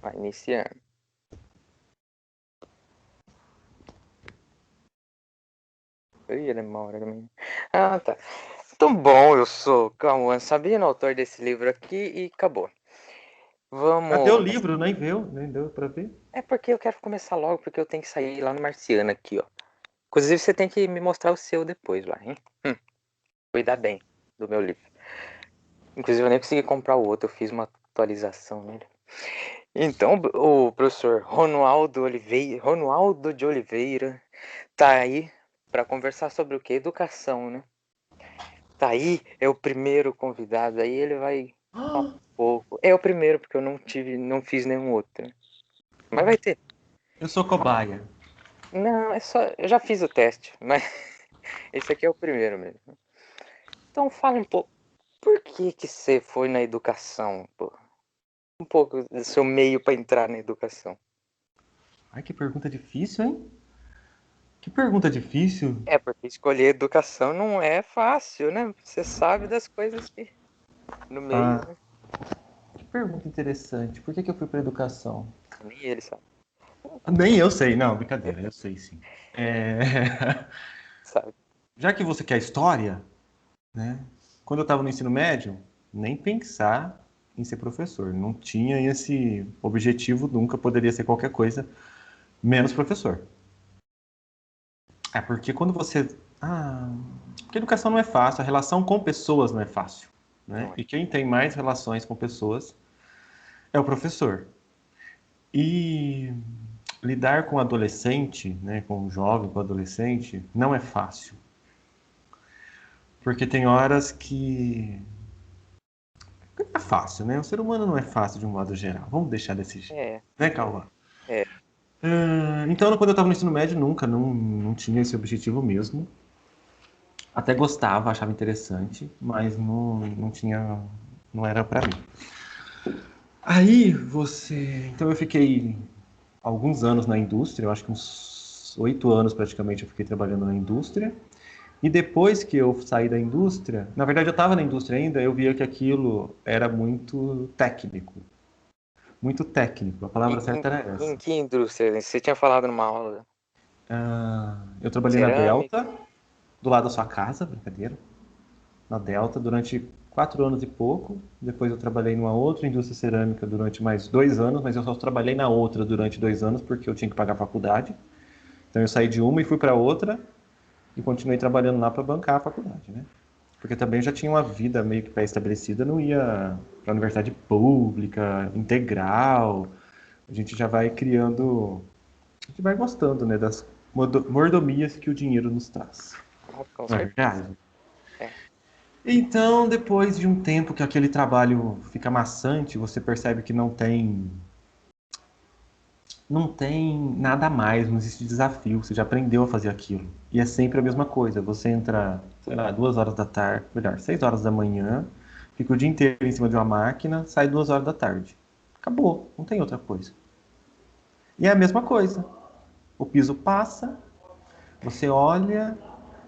Vai iniciando. Ih, demora também. Ah, tá. Então, bom, eu sou Cauã Sabino, autor desse livro aqui, e acabou. Cadê o Vamos. livro? Nem viu? Nem deu pra ver? É porque eu quero começar logo, porque eu tenho que sair lá no Marciano aqui, ó. Inclusive, você tem que me mostrar o seu depois lá, hein? Cuidar bem do meu livro. Inclusive, eu nem consegui comprar o outro, eu fiz uma atualização nele. Então, o professor Ronaldo de Oliveira tá aí para conversar sobre o que? Educação, né? Tá aí, é o primeiro convidado, aí ele vai falar um pouco. É o primeiro, porque eu não fiz nenhum outro, né? Mas vai ter. Eu sou cobaia. Não, é só. Eu já fiz o teste, mas esse aqui é o primeiro mesmo. Então fala um pouco. Por que que você foi na educação, pô? Um pouco do seu meio para entrar na educação. Ai, que pergunta difícil, hein? Que pergunta difícil. É, porque escolher educação não é fácil, né? Você sabe das coisas que no meio, Ah, né? que pergunta interessante. Por que que eu fui pra educação? Nem ele sabe. Nem eu sei. Não, brincadeira. Eu sei sim. É... Sabe? Já que você quer história, né? Quando eu estava no ensino médio, nem pensar em ser professor. Não tinha esse objetivo, nunca poderia ser qualquer coisa, menos professor. É porque quando você. Ah, porque educação não é fácil, a relação com pessoas não é fácil. Né? Não é. E quem tem mais relações com pessoas é o professor. E lidar com adolescente, né, com um jovem, com adolescente, não é fácil. Porque tem horas que não é fácil, né? O ser humano não é fácil de um modo geral. Vamos deixar desse jeito. É, Né, Cauã? é. Então, quando eu estava no ensino médio, nunca, não tinha esse objetivo mesmo. Até gostava, achava interessante, mas não tinha, não era para mim. Aí você, então eu fiquei alguns anos na indústria, eu acho que uns 8 anos praticamente eu fiquei trabalhando na indústria. E depois que eu saí da indústria, na verdade eu estava na indústria ainda, eu via que aquilo era muito técnico. Muito técnico, a palavra Em, certa era em essa. que indústria? Você tinha falado numa aula. Eu trabalhei na Cerâmica? Delta, do lado da sua casa, brincadeira, na Delta durante 4 anos e pouco. Depois eu trabalhei numa outra indústria cerâmica durante mais 2 anos, mas eu só trabalhei na outra durante 2 anos porque eu tinha que pagar a faculdade. Então eu saí de uma e fui para outra e continuei trabalhando lá para bancar a faculdade, né? Porque também já tinha uma vida meio que pré-estabelecida, não ia para a universidade pública, integral. A gente já vai criando, a gente vai gostando, né, das mordomias que o dinheiro nos traz. Ah, com Não é certeza. verdade? É. Então, depois de um tempo que aquele trabalho fica maçante, você percebe que não tem nada a mais, não existe desafio, você já aprendeu a fazer aquilo. E é sempre a mesma coisa, você entra, sei lá, 2 horas da tarde, melhor, 6 horas da manhã, fica o dia inteiro em cima de uma máquina, sai 2 horas da tarde. Acabou, não tem outra coisa. E é a mesma coisa. O piso passa, você olha,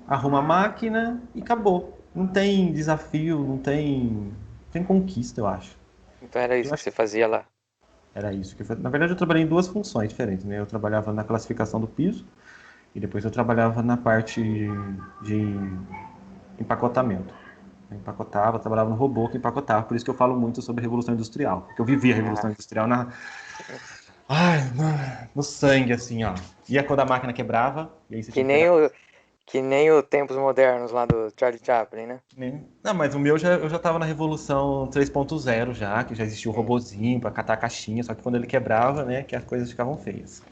arruma a máquina e acabou. Não tem desafio, não tem conquista, eu acho. Então era Eu isso que acho você que fazia lá. era isso. Na verdade, eu trabalhei em duas funções diferentes, né? Eu trabalhava na classificação do piso e depois eu trabalhava na parte de empacotamento. Eu empacotava, trabalhava no robô que empacotava, por isso que eu falo muito sobre a Revolução Industrial. Porque eu vivi a Revolução Ah, Industrial ai, no sangue, assim, ó. Ia quando a máquina quebrava, e aí você que tinha que nem pegar. o, que nem o Tempos Modernos lá do Charlie Chaplin, né? Né? Não, mas eu já tava na Revolução 3.0 já, que já existia o Sim. robozinho para catar a caixinha, só que quando ele quebrava, né, que as coisas ficavam feias.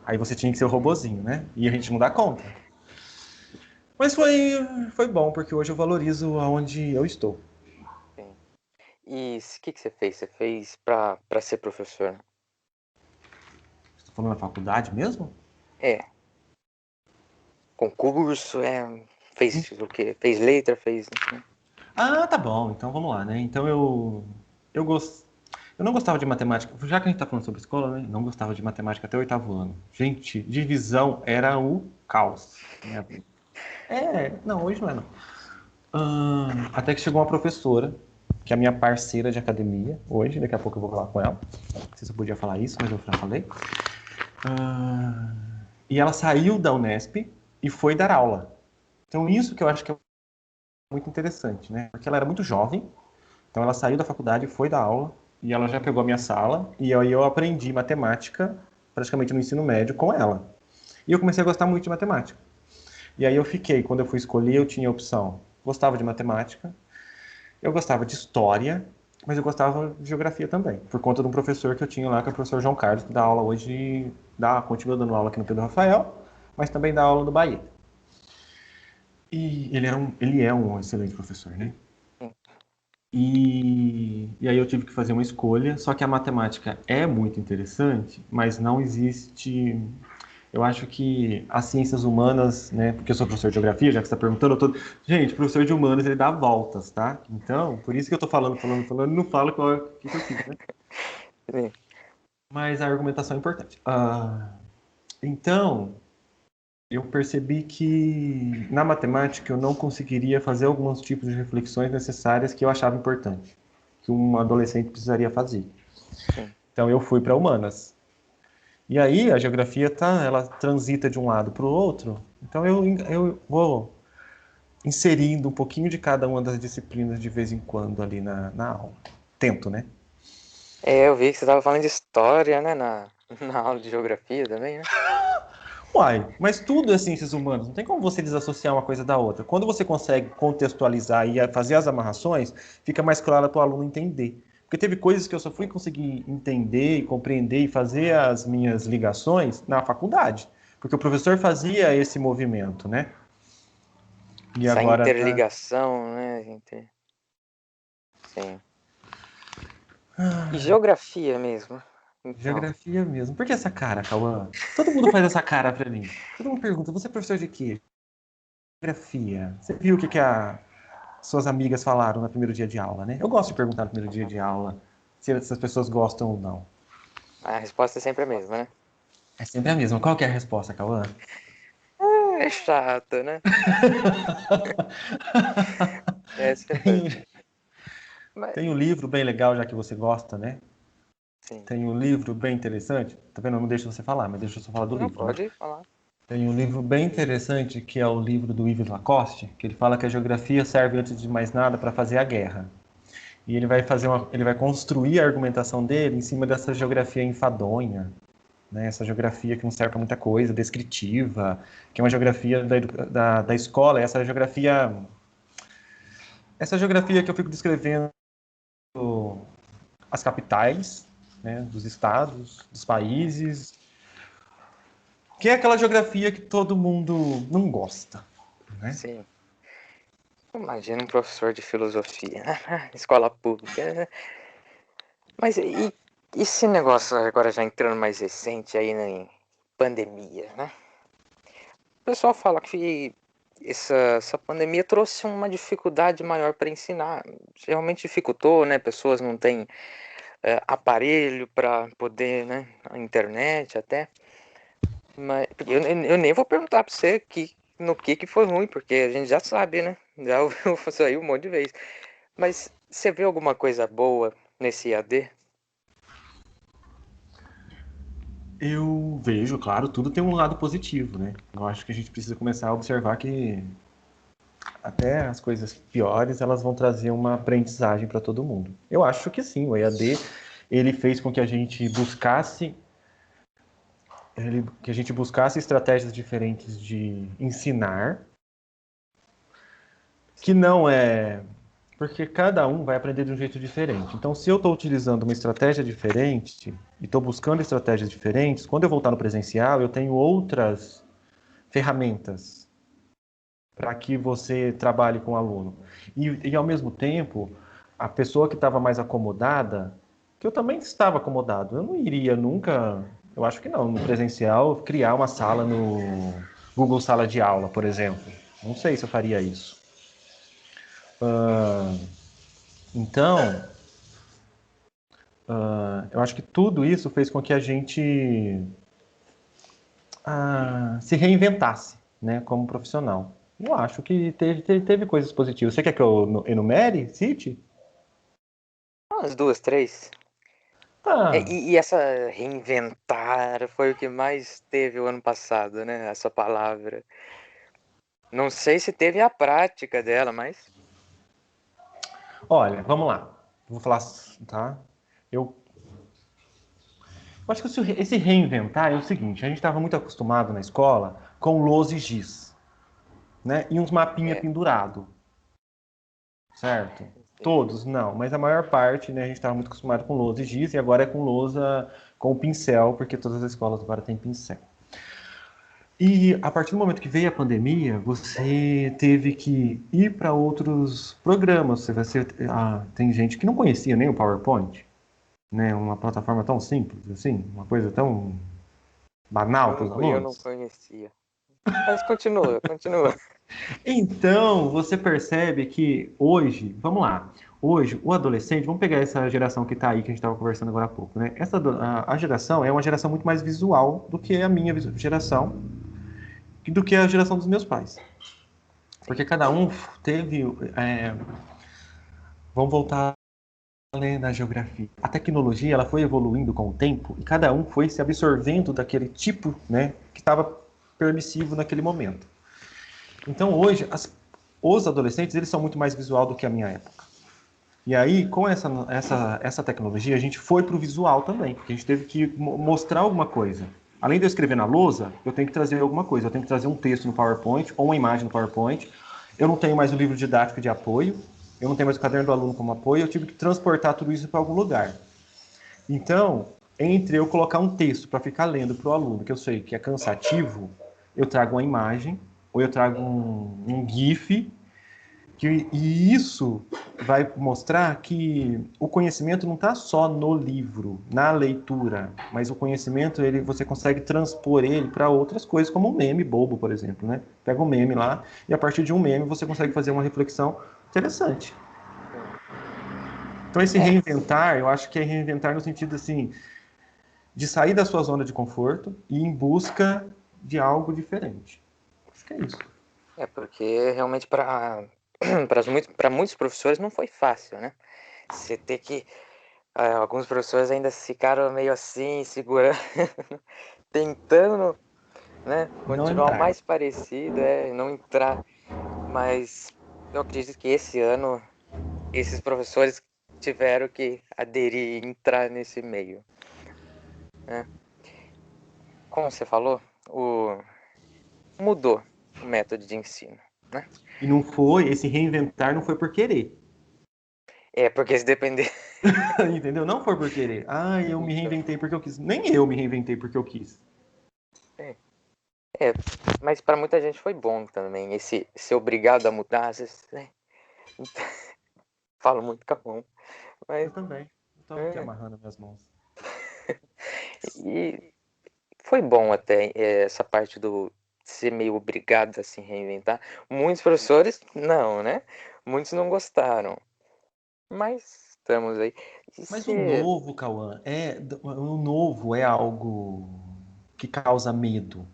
Aí você tinha que ser o robozinho, né? E a gente não dá conta. Mas foi bom, porque hoje eu valorizo aonde eu estou. Sim. E o que você fez? Você fez pra ser professor, né? Estou falando na faculdade mesmo? É. Concurso, fez o quê? Fez letra, fez, né? Ah, tá bom, então vamos lá, né? Então eu, gost... eu não gostava de matemática, já que a gente tá falando sobre escola, né? Não gostava de matemática até o oitavo ano. Gente, divisão era o caos. Minha vida. Não, hoje não é não. Até que chegou uma professora que é a minha parceira de academia hoje. Daqui a pouco eu vou falar com ela. Não sei se eu podia falar isso, mas eu já falei. E ela saiu da Unesp e foi dar aula. Então, isso que eu acho que é muito interessante, né? Porque ela era muito jovem, então ela saiu da faculdade, foi dar aula, e ela já pegou a minha sala, e aí eu aprendi matemática, praticamente no ensino médio, com ela. E eu comecei a gostar muito de matemática. E aí eu fiquei, quando eu fui escolher, eu tinha a opção. Gostava de matemática, eu gostava de história, mas eu gostava de geografia também, por conta de um professor que eu tinha lá, que é o professor João Carlos, que dá aula hoje, continua dando aula aqui no Pedro Rafael, mas também dá aula no Bahia. E ele é um excelente professor, né? E aí eu tive que fazer uma escolha, só que a matemática é muito interessante, mas não existe. Eu acho que as ciências humanas, né? Porque eu sou professor de geografia, já que você está perguntando, eu tô. Gente, professor de humanas ele dá voltas, tá? Então, por isso que eu tô falando, não falo o que eu fiz, né? Sim. Mas a argumentação é importante. Então, eu percebi que na matemática eu não conseguiria fazer alguns tipos de reflexões necessárias que eu achava importante, que um adolescente precisaria fazer. Sim. Então eu fui para humanas. E aí a geografia ela transita de um lado para o outro. Então eu vou inserindo um pouquinho de cada uma das disciplinas de vez em quando ali na aula. Tento, né? Eu vi que você estava falando de história, né, na aula de geografia também, né? Uai, mas tudo é ciências humanas, não tem como você desassociar uma coisa da outra. Quando você consegue contextualizar e fazer as amarrações, fica mais claro para o aluno entender. Porque teve coisas que eu só fui conseguir entender e compreender e fazer as minhas ligações na faculdade. Porque o professor fazia esse movimento, né? E Essa agora tá. interligação, né, gente? Sim. E geografia mesmo. Então, Geografia mesmo. Por que essa cara, Cauã? Todo mundo faz essa cara pra mim. Todo mundo pergunta, você é professor de quê? Geografia. Você viu o que suas amigas falaram no primeiro dia de aula, né? Eu gosto de perguntar no primeiro dia de aula se as pessoas gostam ou não. a resposta é sempre a mesma, né? É sempre a mesma. Qual que é a resposta, Cauã? É chato, né? É sempre Tem, assim. Mas, tem um livro bem legal, já que você gosta, né? sim. Tem um livro bem interessante. Tá vendo? Eu não deixo você falar, mas deixa eu só falar do Não livro, né? pode falar. Tem um livro bem interessante que é o livro do Yves Lacoste, que ele fala que a geografia serve antes de mais nada para fazer a guerra. E ele vai construir a argumentação dele em cima dessa geografia enfadonha, né? Essa geografia que não serve para muita coisa, descritiva, que é uma geografia da escola, essa geografia que eu fico descrevendo as capitais, né, dos estados, dos países, que é aquela geografia que todo mundo não gosta, né? Sim. Imagina um professor de filosofia, escola pública, né? Mas e esse negócio agora já entrando mais recente aí, né, em pandemia, né? O pessoal fala que essa pandemia trouxe uma dificuldade maior para ensinar. Realmente dificultou, né? Pessoas não têm aparelho para poder, né? A internet até. Mas eu nem vou perguntar para você no que foi ruim, porque a gente já sabe, né? Já ouviu isso aí um monte de vez. Mas você vê alguma coisa boa nesse AD? Eu vejo, claro, tudo tem um lado positivo, né? Eu acho que a gente precisa começar a observar que até as coisas piores, elas vão trazer uma aprendizagem para todo mundo. Eu acho que sim, o EAD, ele fez com que a gente buscasse estratégias diferentes de ensinar, que não é porque cada um vai aprender de um jeito diferente. Então, se eu estou utilizando uma estratégia diferente e estou buscando estratégias diferentes, quando eu voltar no presencial, eu tenho outras ferramentas para que você trabalhe com o aluno. E, ao mesmo tempo, a pessoa que estava mais acomodada, que eu também estava acomodado, eu não iria nunca, eu acho que não, no presencial, criar uma sala no Google Sala de Aula, por exemplo. Não sei se eu faria isso. Então, eu acho que tudo isso fez com que a gente se reinventasse, né, como profissional. Eu acho que teve coisas positivas. Você quer que eu enumere? Cite? Umas duas, três. Ah, E essa reinventar foi o que mais teve o ano passado, né? Essa palavra. Não sei se teve a prática dela, mas. olha, vamos lá. Vou falar, tá? Eu acho que esse reinventar é o seguinte: a gente estava muito acostumado na escola com lousa e giz, né? E uns mapinha É, pendurado, certo? sim. Todos, não, mas a maior parte, né, a gente estava muito acostumado com lousa e giz e agora é com lousa com pincel, porque todas as escolas agora têm pincel. E a partir do momento que veio a pandemia, você teve que ir para outros programas. Tem gente que não conhecia nem o PowerPoint, né? Uma plataforma tão simples assim, uma coisa tão banal para os Eu não alunos. conhecia. Mas continua, continua. Então, você percebe que hoje, vamos lá, hoje o adolescente, vamos pegar essa geração que está aí, que a gente estava conversando agora há pouco, né? A geração é uma geração muito mais visual do que a minha geração, do que a geração dos meus pais. Sim. Porque cada um teve. Vamos voltar além da geografia. A tecnologia ela foi evoluindo com o tempo e cada um foi se absorvendo daquele tipo, né, que estava permissivo naquele momento. Então hoje os adolescentes eles são muito mais visual do que a minha época. E aí com essa tecnologia a gente foi para o visual também, porque a gente teve que mostrar alguma coisa. Além de eu escrever na lousa, eu tenho que trazer alguma coisa. Eu tenho que trazer um texto no PowerPoint ou uma imagem no PowerPoint. Eu não tenho mais o livro didático de apoio. Eu não tenho mais o caderno do aluno como apoio. Eu tive que transportar tudo isso para algum lugar. Então, entre eu colocar um texto para ficar lendo para o aluno, que eu sei que é cansativo, eu trago uma imagem ou eu trago um GIF e isso vai mostrar que o conhecimento não está só no livro, na leitura, mas o conhecimento você consegue transpor ele para outras coisas, como um meme bobo, por exemplo, né? Pega um meme lá e a partir de um meme você consegue fazer uma reflexão interessante. Sim. Então esse É, reinventar, eu acho que é reinventar no sentido assim de sair da sua zona de conforto e ir em busca de algo diferente. Acho que é isso. porque realmente para para muitos professores não foi fácil, né? Você ter que. Alguns professores ainda ficaram meio assim, segurando, tentando, né, Não continuar o entrar. mais parecido, não entrar. Mas eu acredito que esse ano esses professores tiveram que aderir, entrar nesse meio, né? Como você falou, mudou o método de ensino, né? E não foi, esse reinventar não foi por querer. Porque se depender. Entendeu? Não foi por querer. Ah, eu me Então, reinventei porque eu quis. Nem eu me reinventei porque eu quis. é, é, mas para muita gente foi bom também, esse ser obrigado a mudar, às vezes, né? Então, falo muito com a mão, Eu mas também. Estou aqui é, amarrando minhas mãos. e foi bom até essa parte do ser meio obrigado a se reinventar. Muitos professores não, né? Muitos não gostaram, mas estamos aí. E Mas o se novo, Cauã, o novo é algo que causa medo,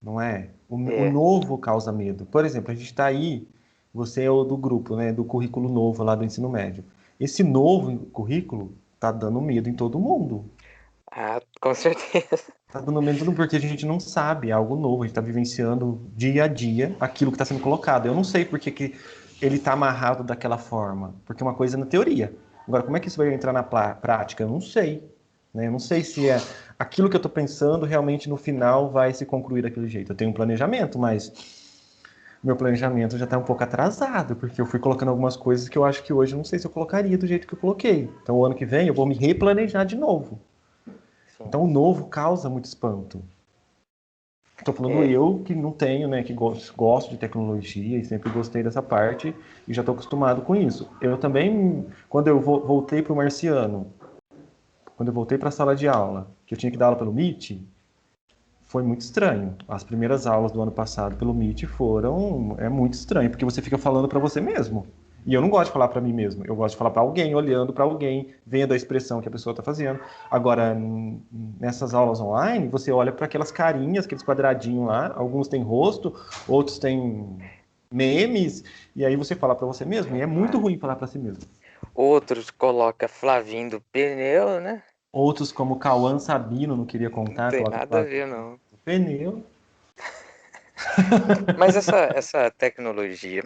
não é? O é, novo causa medo. Por exemplo, a gente está aí, você é o do grupo, né? Do currículo novo lá do ensino médio. Esse novo currículo tá dando medo em todo mundo. com certeza. Tá dando medo tudo porque a gente não sabe, é algo novo, a gente tá vivenciando dia a dia aquilo que está sendo colocado. Eu não sei por que, que ele tá amarrado daquela forma, porque uma coisa é na teoria. Agora, como é que isso vai entrar na prática? Eu não sei. Né? Eu não sei se é aquilo que eu estou pensando realmente no final vai se concluir daquele jeito. Eu tenho um planejamento, mas meu planejamento já está um pouco atrasado, porque eu fui colocando algumas coisas que eu acho que hoje eu não sei se eu colocaria do jeito que eu coloquei. Então, o ano que vem eu vou me replanejar de novo. Sim. Então, o novo causa muito espanto. Estou falando É, eu que não tenho, né, que gosto de tecnologia e sempre gostei dessa parte e já estou acostumado com isso. Eu também, quando eu voltei para o Marciano, quando eu voltei para a sala de aula, que eu tinha que dar aula pelo Meet, foi muito estranho. As primeiras aulas do ano passado pelo Meet é muito estranho, porque você fica falando para você mesmo. E eu não gosto de falar para mim mesmo, eu gosto de falar para alguém, olhando para alguém, vendo a expressão que a pessoa está fazendo. Agora, nessas aulas online, você olha para aquelas carinhas, aqueles quadradinhos lá, alguns têm rosto, outros têm memes, e aí você fala para você mesmo, e é muito ruim falar para si mesmo. Outros coloca Flavinho do pneu, né? Outros, como Cauã Sabino, não queria Não contar, tem coloca nada a Flavinho ver, não. do pneu. Mas essa tecnologia,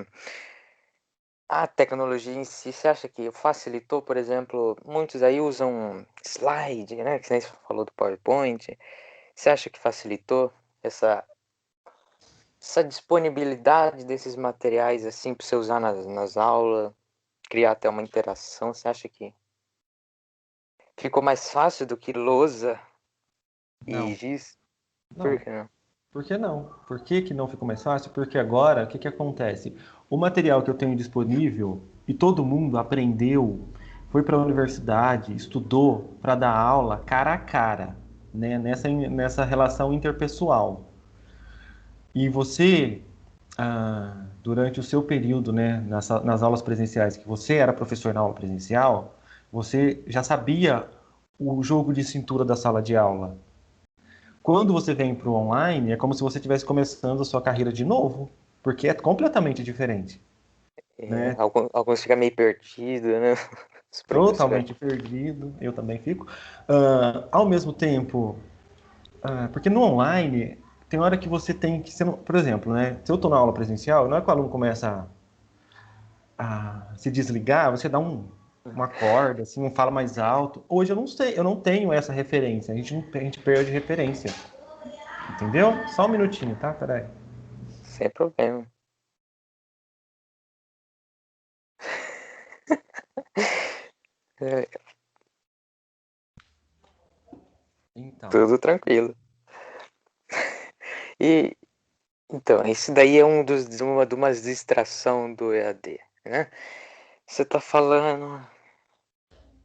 a tecnologia em si, você acha que facilitou, por exemplo, muitos aí usam slide, né? Que nem você falou do PowerPoint. Você acha que facilitou essa, essa disponibilidade desses materiais assim para você usar nas aulas, criar até uma interação? Você acha que ficou mais fácil do que lousa e Não, giz? Por não. que não? Por que não? Por que que não ficou mais fácil? Porque agora, o que que acontece? O material que eu tenho disponível e todo mundo aprendeu, foi para a universidade, estudou para dar aula cara a cara, né? Nessa relação interpessoal. E você, durante o seu período, né, nas aulas presenciais, que você era professor na aula presencial, você já sabia o jogo de cintura da sala de aula. Quando você vem para o online, é como se você estivesse começando a sua carreira de novo, porque é completamente diferente, É, né? alguns ficam meio perdidos, né? Os professores. Totalmente perdido, eu também fico. Ao mesmo tempo, porque no online tem hora que você tem que ser, por exemplo, né? Se eu estou na aula presencial, não é que o aluno começa a se desligar, você dá uma corda, assim, não fala mais alto. Hoje eu não sei, eu não tenho essa referência. A gente perde referência, entendeu? Só um minutinho, tá? Peraí. Sem problema. É, Então. tudo tranquilo. E então, esse daí é uma de umas distração do EAD, né? Você tá falando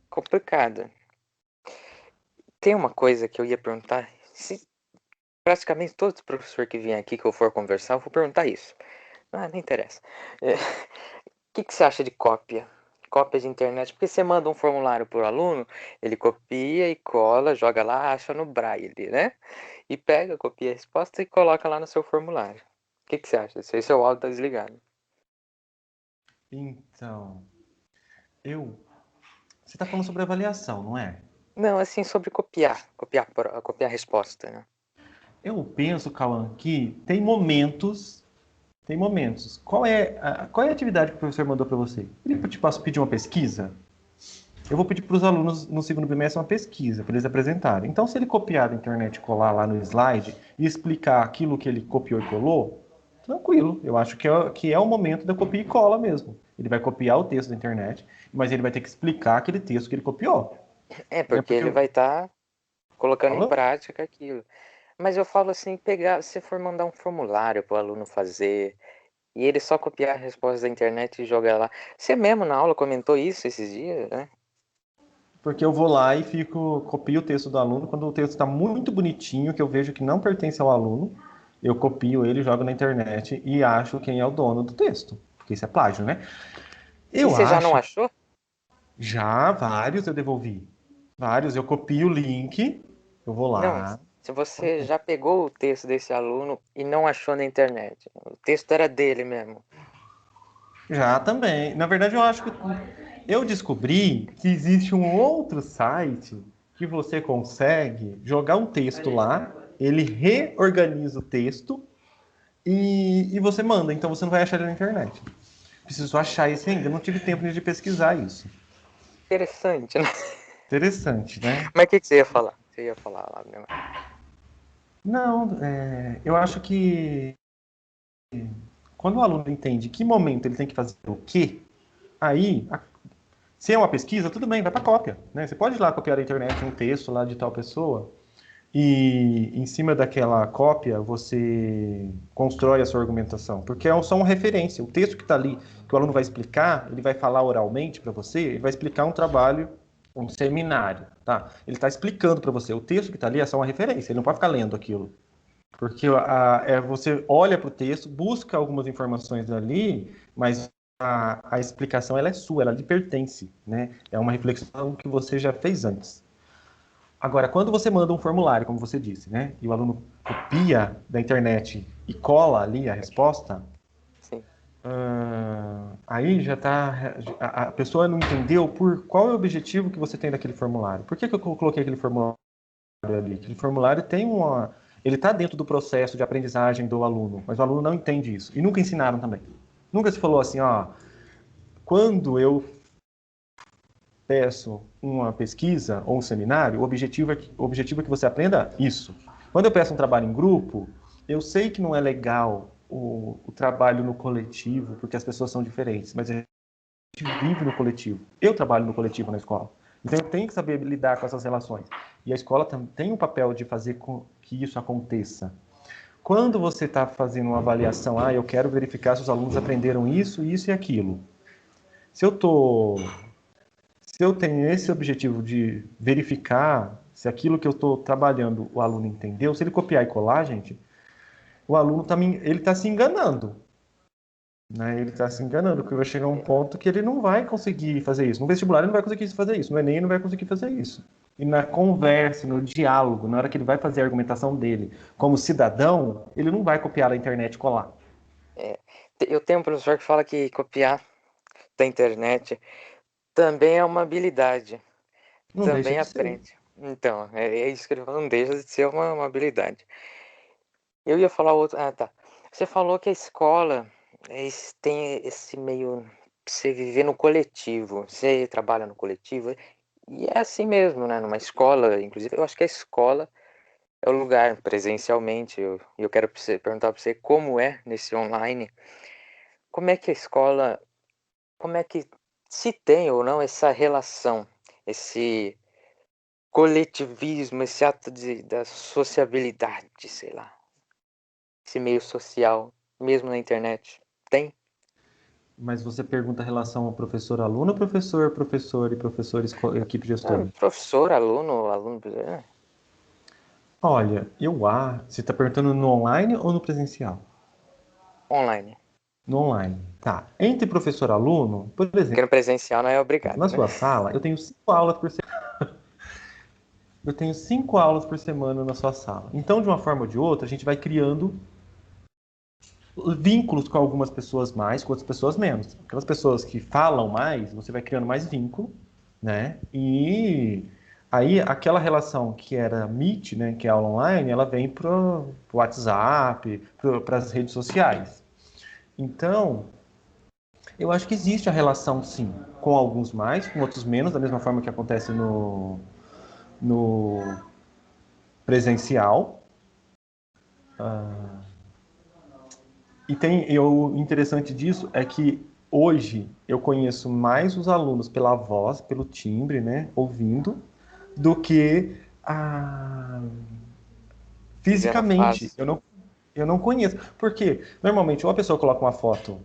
complicado. Tem uma coisa que eu ia perguntar. Se praticamente todo professor que vier aqui que eu for conversar, eu vou perguntar isso. Ah, não interessa. É, que você acha de cópia? Cópia de internet, porque você manda um formulário pro aluno, ele copia e cola, joga lá, acha no Braille, né? E pega, copia a resposta e coloca lá no seu formulário. O que você acha? Se seu áudio tá desligado. Então, eu. Você está falando sobre avaliação, não é? Não, assim, sobre copiar a resposta, né? Eu penso, Cauã, que tem momentos. Tem momentos. Qual é a atividade que o professor mandou para você? Ele te posso pedir uma pesquisa? Eu vou pedir para os alunos no segundo bimestre uma pesquisa para eles apresentarem. Então, se ele copiar da internet, colar lá no slide e explicar aquilo que ele copiou e colou, tranquilo. Eu acho que é o momento da copia e cola mesmo. Ele vai copiar o texto da internet, mas ele vai ter que explicar aquele texto que ele copiou. É, Né? porque Porque ele eu vai estar colocando em falo, prática aquilo. Mas eu falo assim, pegar, se for mandar um formulário para o aluno fazer, e ele só copiar a resposta da internet e jogar lá. Você mesmo na aula comentou isso esses dias, né? porque eu vou lá e copio o texto do aluno. Quando o texto está muito bonitinho, que eu vejo que não pertence ao aluno, eu copio ele, jogo na internet e acho quem é o dono do texto. Porque isso é plágio, né? E Eu você já não acho, achou? já vários eu devolvi. Vários, eu copio o link, eu vou Não, lá. se você já pegou o texto desse aluno e não achou na internet. O texto era dele mesmo. Já também. Na verdade, eu acho que eu descobri que existe um outro site que você consegue jogar um texto lá, ele reorganiza o texto e você manda. Então você não vai achar ele na internet. Preciso achar esse ainda. Não tive tempo de pesquisar isso. Interessante, né? Interessante, né? Mas o que você ia falar? Você ia falar lá mesmo. Não, eu acho que quando o aluno entende que momento ele tem que fazer o quê, aí, se é uma pesquisa, tudo bem, vai para cópia. Né? Você pode ir lá copiar da internet um texto lá de tal pessoa e em cima daquela cópia você constrói a sua argumentação, porque é só uma referência. O texto que está ali, que o aluno vai explicar, ele vai falar oralmente para você, ele vai explicar um trabalho, um seminário, tá? Ele está explicando para você. O texto que está ali é só uma referência, ele não pode ficar lendo aquilo. Porque você olha para o texto, busca algumas informações ali, mas a explicação ela é sua, ela lhe pertence, né? É uma reflexão que você já fez antes. Agora, quando você manda um formulário, como você disse, né? E o aluno copia da internet e cola ali a resposta, Sim. Aí já tá. A pessoa não entendeu por qual é o objetivo que você tem daquele formulário. Por que que eu coloquei aquele formulário ali? Aquele formulário tem uma. Ele está dentro do processo de aprendizagem do aluno, mas o aluno não entende isso. E nunca ensinaram também. Nunca se falou assim, ó, quando eu peço uma pesquisa ou um seminário, o objetivo é que você aprenda isso. Quando eu peço um trabalho em grupo, eu sei que não é legal o trabalho no coletivo, porque as pessoas são diferentes, mas a gente vive no coletivo. Eu trabalho no coletivo na escola. Então eu tenho que saber lidar com essas relações. E a escola tem um papel de fazer com que isso aconteça. Quando você está fazendo uma avaliação, eu quero verificar se os alunos aprenderam isso, isso e aquilo. Se eu tô Se eu tenho esse objetivo de verificar se aquilo que eu estou trabalhando o aluno entendeu, se ele copiar e colar, gente, o aluno ele está se enganando. Né? Ele está se enganando, porque vai chegar um ponto que ele não vai conseguir fazer isso. No vestibular ele não vai conseguir fazer isso, no Enem ele não vai conseguir fazer isso. E na conversa, no diálogo, na hora que ele vai fazer a argumentação dele como cidadão, ele não vai copiar da internet e colar. Eu tenho um professor que fala que copiar da internet também é uma habilidade. Não deixa Também de ser. aprende. Então, é isso que ele falou, não deixa de ser uma habilidade. Eu ia falar outro. Ah, tá. Você falou que a escola tem esse meio. Você viver no coletivo. Você trabalha no coletivo. E é assim mesmo, né? Numa escola, inclusive, eu acho que a escola é o lugar presencialmente. Eu quero perguntar para você como é nesse online. Como é que a escola. Como é que se tem ou não essa relação, esse coletivismo, esse ato da sociabilidade, sei lá. Esse meio social, mesmo na internet. Tem? Mas você pergunta a relação ao professor-aluno, professor-professor e professor-equipe gestora? Professor, aluno, aluno. Olha, você está perguntando no online ou no presencial? Online. No online. Tá. Entre professor e aluno, por Porque exemplo, no presencial não é na obrigado, né? sua sala, eu tenho 5 aulas por semana. Eu tenho 5 aulas por semana na sua sala. Então, de uma forma ou de outra, a gente vai criando vínculos com algumas pessoas mais, com outras pessoas menos. Aquelas pessoas que falam mais, você vai criando mais vínculo, né? E aí aquela relação que era Meet, né, que é aula online, ela vem pro WhatsApp, para as redes sociais. Então, eu acho que existe a relação, sim, com alguns mais, com outros menos, da mesma forma que acontece no presencial. O interessante disso é que hoje eu conheço mais os alunos pela voz, pelo timbre, né, ouvindo, do que Vendo fisicamente. fase. Eu não conheço. Porque normalmente ou a pessoa coloca uma foto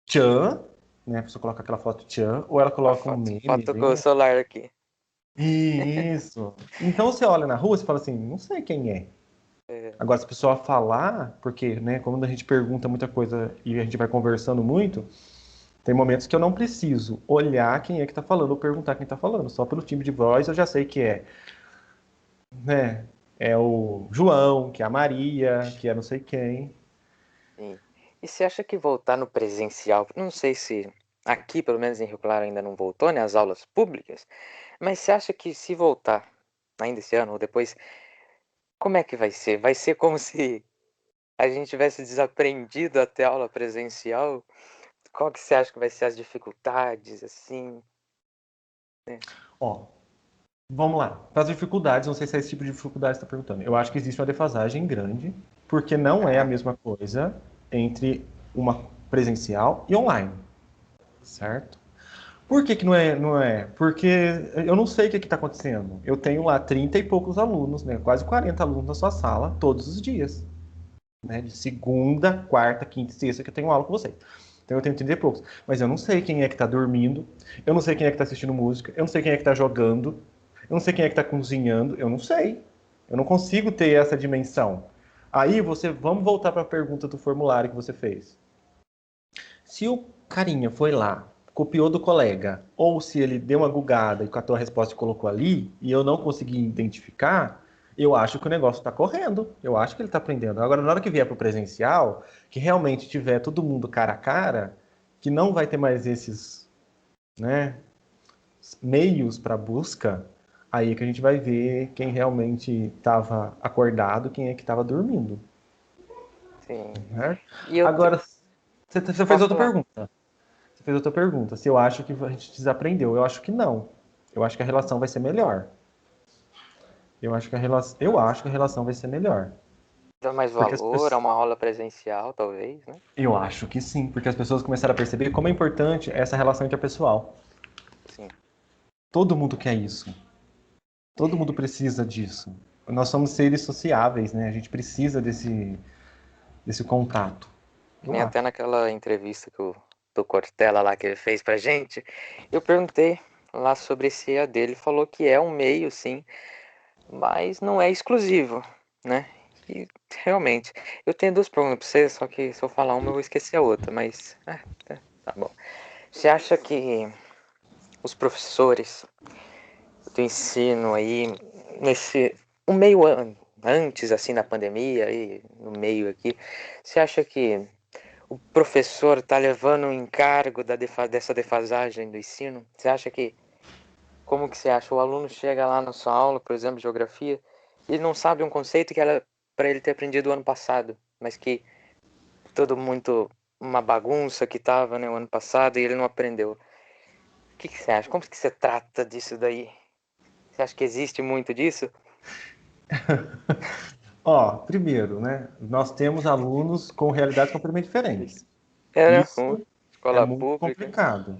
tchan, né, a pessoa coloca aquela foto tchan, ou ela A coloca um foto, meme foto com o ali. celular aqui. Isso. Então você olha na rua e fala assim, não sei quem é. É, Agora, se a pessoa falar, porque, né, quando a gente pergunta muita coisa e a gente vai conversando muito, tem momentos que eu não preciso olhar quem é que está falando ou perguntar quem está falando. Só pelo timbre de voz eu já sei que né, é o João, que é a Maria, que é não sei quem. sim. E você acha que voltar no presencial, não sei se aqui, pelo menos em Rio Claro, ainda não voltou, né, as aulas públicas, mas você acha que se voltar, ainda esse ano ou depois, como é que vai ser? Vai ser como se a gente tivesse desaprendido até a aula presencial? Qual que você acha que vai ser as dificuldades, assim, né? Ó, vamos lá. Para as dificuldades, não sei se é esse tipo de dificuldade que você está perguntando. Eu acho que existe uma defasagem grande, porque não é a Ah, mesma coisa entre uma presencial e online, certo? Por que que não é? Porque eu não sei o que está acontecendo. Eu tenho lá 30 e poucos alunos, né? Quase 40 alunos na sua sala, todos os dias. Né? De segunda, quarta, quinta e sexta que eu tenho aula com vocês. Então eu tenho 30 e poucos. Mas eu não sei quem é que está dormindo, eu não sei quem é que está assistindo música, eu não sei quem é que está jogando, eu não sei quem é que está cozinhando, eu não sei. Eu não consigo ter essa dimensão. Aí vamos voltar para a pergunta do formulário que você fez. Se o carinha foi lá, copiou do colega, ou se ele deu uma gugada e catou a resposta e colocou ali, e eu não consegui identificar, Eu acho que o negócio está correndo, eu acho que ele está aprendendo. Agora, na hora que vier para o presencial, que realmente tiver todo mundo cara a cara, que não vai ter mais esses, né, meios para busca, aí é que a gente vai ver quem realmente estava acordado, quem é que estava dormindo. Sim. Né? E eu Agora, você fez posso outra falar. pergunta. Você fez outra pergunta. Se eu acho que a gente desaprendeu. Eu acho que não. Eu acho que a relação vai ser melhor. Eu acho que a relação vai ser melhor. Dá mais Porque as valor a pessoas... uma aula presencial, talvez, né? Eu acho que sim, porque as pessoas começaram a perceber como é importante essa relação interpessoal. Sim. Todo mundo quer isso. Todo mundo precisa disso. Nós somos seres sociáveis, né? A gente precisa desse contato. Que Eu nem até acho. naquela entrevista que o do Cortella lá que ele fez pra gente, eu perguntei lá sobre esse EAD. Ele falou que é um meio, sim, mas não é exclusivo, né? E realmente, eu tenho duas perguntas pra você, só que se eu falar uma eu vou esquecer a outra, mas tá bom. Você acha que os professores do ensino aí, nesse um meio antes assim da pandemia aí no meio aqui, você acha que o professor está levando o encargo dessa defasagem do ensino? Você acha que, como que você acha? O aluno chega lá na sua aula, por exemplo, de geografia, e não sabe um conceito que era para ele ter aprendido o ano passado, mas que todo muito uma bagunça que estava, né, o ano passado e ele não aprendeu. O que você acha? Como que você trata disso daí? Você acha que existe muito disso? Ó, primeiro, né? Nós temos alunos com realidades completamente diferentes. É, né? Isso é Escola muito pública. complicado.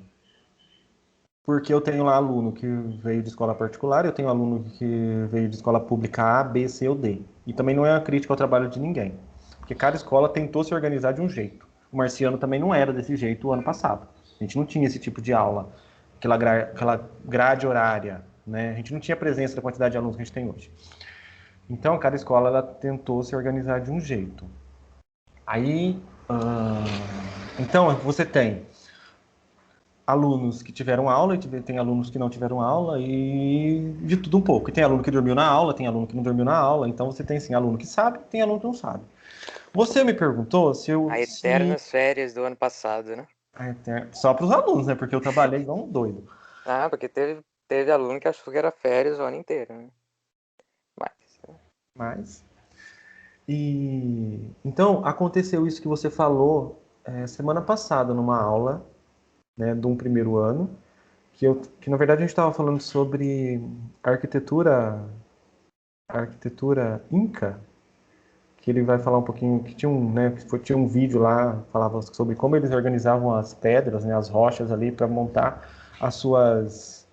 Porque eu tenho lá aluno que veio de escola particular, eu tenho aluno que veio de escola pública A, B, C ou D. E também não é uma crítica ao trabalho de ninguém. Porque cada escola tentou se organizar de um jeito. O Marciano também não era desse jeito o ano passado. A gente não tinha esse tipo de aula, aquela grade horária, né? A gente não tinha presença da quantidade de alunos que a gente tem hoje. Então, cada escola ela tentou se organizar de um jeito. Aí, então, você tem alunos que tiveram aula, e tem alunos que não tiveram aula, e de tudo um pouco. E tem aluno que dormiu na aula, tem aluno que não dormiu na aula, então você tem, sim, aluno que sabe, tem aluno que não sabe. Você me perguntou se eu... A Se... eternas férias do ano passado, né? Só para os alunos, né? Porque eu trabalhei igual um doido. Ah, porque teve aluno que achou que era férias o ano inteiro, né? Mas, Mas... Então, aconteceu isso que você falou semana passada numa aula, né, de um primeiro ano, que na verdade a gente estava falando sobre arquitetura Inca, que ele vai falar um pouquinho, que tinha tinha um vídeo lá, falava sobre como eles organizavam as pedras, né, as rochas ali para montar as suas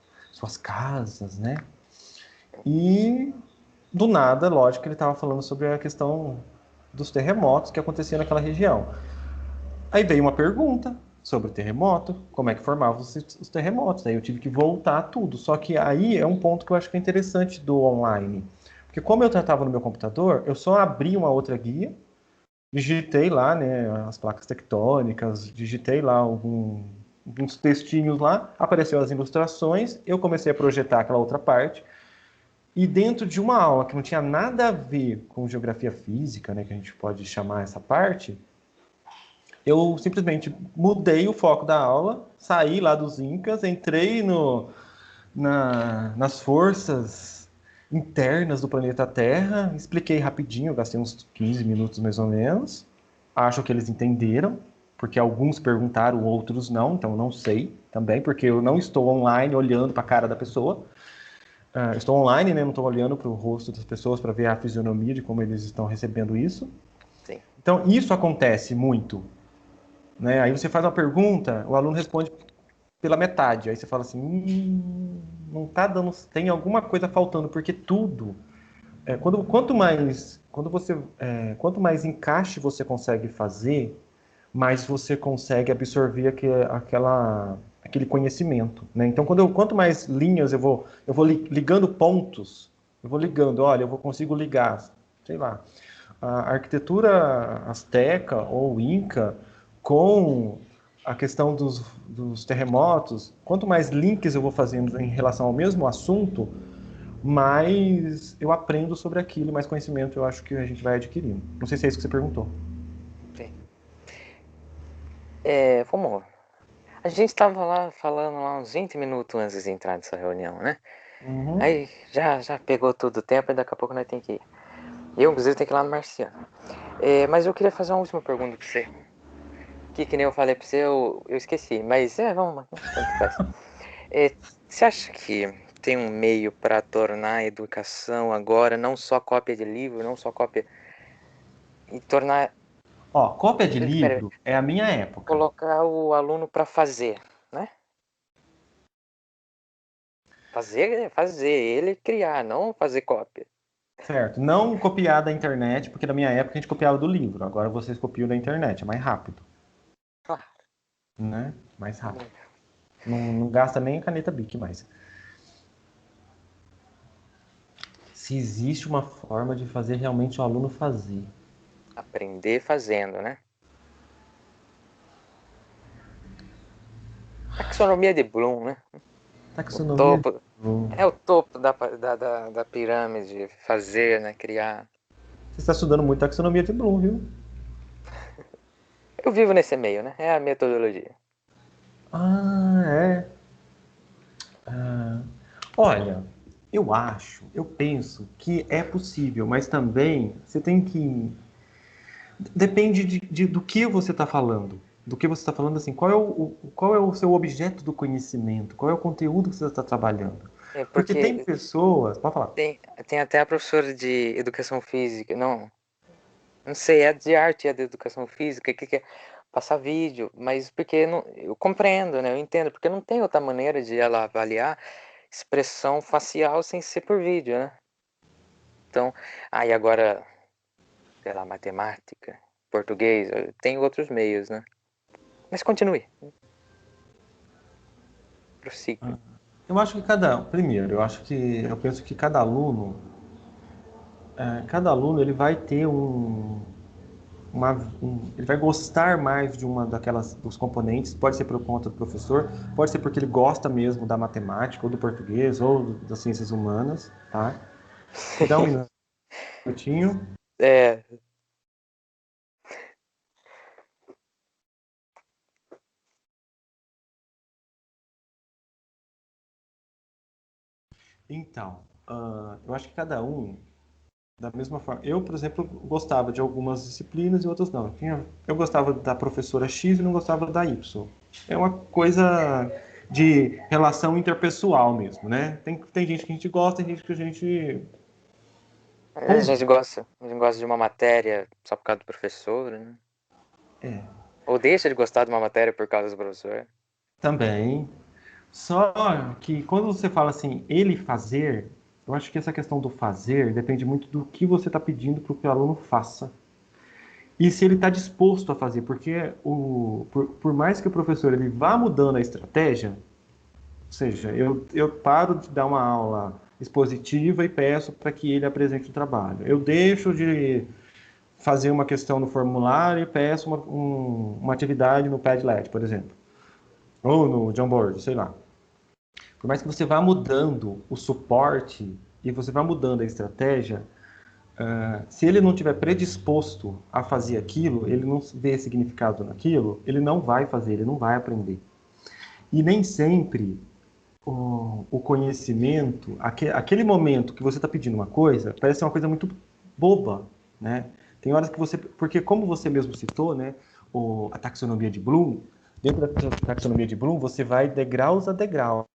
casas, né? E do nada, lógico, ele estava falando sobre a questão dos terremotos que aconteciam naquela região. Aí veio uma pergunta sobre o terremoto, como é que formavam os terremotos. Aí eu tive que voltar a tudo. Só que aí é um ponto que eu acho que é interessante do online. Porque como eu tratava no meu computador, eu só abri uma outra guia, digitei lá, né, as placas tectônicas, digitei lá alguns textinhos lá, apareceu as ilustrações, eu comecei a projetar aquela outra parte, e dentro de uma aula que não tinha nada a ver com geografia física, né, que a gente pode chamar essa parte, eu simplesmente mudei o foco da aula, saí lá dos Incas, entrei nas forças internas do planeta Terra, expliquei rapidinho, gastei uns 15 minutos mais ou menos. Acho que eles entenderam, porque alguns perguntaram, outros não, então não sei também, porque eu não estou online olhando para a cara da pessoa. Estou online, né, não estou olhando para o rosto das pessoas para ver a fisionomia de como eles estão recebendo isso. sim. Então, isso acontece muito, né? Aí você faz uma pergunta, o aluno responde pela metade. Aí você fala assim, não tá dando, tem alguma coisa faltando, porque tudo, quanto mais encaixe você consegue fazer, mais você consegue absorver aquele conhecimento, né? Então, quanto mais linhas eu vou ligando pontos, eu vou ligando, olha, consigo ligar, sei lá, a arquitetura asteca ou inca com a questão dos terremotos, quanto mais links eu vou fazendo em relação ao mesmo assunto, mais eu aprendo sobre aquilo, mais conhecimento eu acho que a gente vai adquirindo. Não sei se é isso que você perguntou. Sim. Vamos. A gente estava lá falando lá uns 20 minutos antes de entrar nessa reunião, né? Uhum. Aí já pegou todo o tempo e daqui a pouco nós temos que ir. Eu, inclusive, tenho que ir lá no Marciano. Mas eu queria fazer uma última pergunta pra você. Que nem eu falei pra você, eu esqueci. Mas vamos, tanto faz. Você acha que tem um meio para tornar a educação agora não só cópia de livro, não só cópia. E tornar. Ó, cópia de Pera, livro é a minha época, colocar o aluno para fazer, né? Fazer, ele criar, não fazer cópia. certo? Não copiar da internet, porque na minha época a gente copiava do livro. Agora vocês copiam da internet, é mais rápido, Claro. né? Mais rápido. Não gasta nem a caneta Bic mais. Se existe uma forma de fazer realmente o aluno fazer. Aprender fazendo, né? Taxonomia de Bloom, né? O Taxonomia. topo. É o topo da pirâmide. Fazer, né? Criar. Você está estudando muito taxonomia de Bloom, viu? Eu vivo nesse meio, né? É a metodologia. Ah, é. Olha, eu penso que é possível, mas também você tem que. Depende do que você está falando. Do que você está falando, assim, qual é o seu objeto do conhecimento? Qual é o conteúdo que você está trabalhando? Porque tem Porque pessoas. Pode falar. tem até a professora de educação física. Não sei, é de arte, é de educação física, que é passar vídeo, mas porque não, eu compreendo, né? Eu entendo, porque não tem outra maneira de ela avaliar expressão facial sem ser por vídeo, né? Então, aí agora, sei lá, matemática, português, tem outros meios, né? Mas continue, prossiga. Eu acho que primeiro, eu penso que cada aluno ele vai ter ele vai gostar mais de uma daquelas dos componentes, pode ser por conta do professor, pode ser porque ele gosta mesmo da matemática, ou do português, ou das ciências humanas, tá? Me dá um minutinho. É, Então, eu acho que cada um, da mesma forma. Eu, por exemplo, gostava de algumas disciplinas e outras não. Eu gostava da professora X e não gostava da Y. É uma coisa de relação interpessoal mesmo, né? Tem gente que a gente gosta, tem gente que a gente a gente gosta de uma matéria só por causa do professor, né? é, Ou deixa de gostar de uma matéria por causa do professor. também. Só que quando você fala assim, ele fazer, eu acho que essa questão do fazer depende muito do que você está pedindo para que o aluno faça. E se ele está disposto a fazer, porque por mais que o professor ele vá mudando a estratégia, ou seja, eu paro de dar uma aula expositiva e peço para que ele apresente o trabalho. Eu deixo de fazer uma questão no formulário e peço uma atividade no Padlet, por exemplo, ou no Jamboard, sei lá. Por mais que você vá mudando o suporte e você vá mudando a estratégia, se ele não tiver predisposto a fazer aquilo, ele não vê significado naquilo, ele não vai fazer, ele não vai aprender. E nem sempre o conhecimento, aquele momento que você está pedindo uma coisa, parece ser uma coisa muito boba, né? Tem horas que você, porque como você mesmo citou, né, a taxonomia de Bloom, dentro da taxonomia de Bloom, você vai degraus a degraus,